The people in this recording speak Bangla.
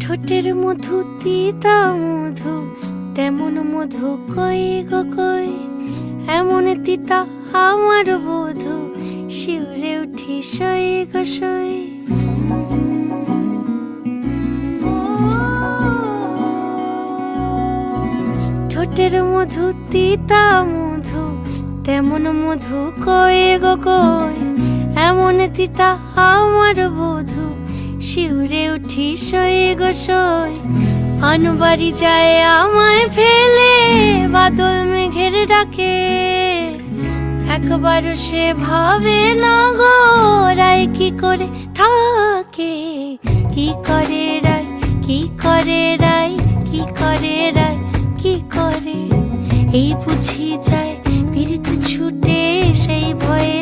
ঠোঁটের মধু তিতা মধু, তেমন মধু কই গো কই, এমন তিতা আমার বধূ, শিউরে উঠি সই গো সই। ঠোঁটের মধু তিতা মধু, তেমন মধু কই গো কই, এমন তিতা আমার বধূ, শিউরে উঠি সই গো সই। আনবাড়ি যায় আমায় ফেলে, বাদল মেঘের ডাকে, একবার সে ভাবে না গো রায় কি করে থাকে। কি করে রায়, কি করে রায়, কি করে রায়, কি করে, এই বুঝি যায় পীড়িত ছুটে সেই ভয়ে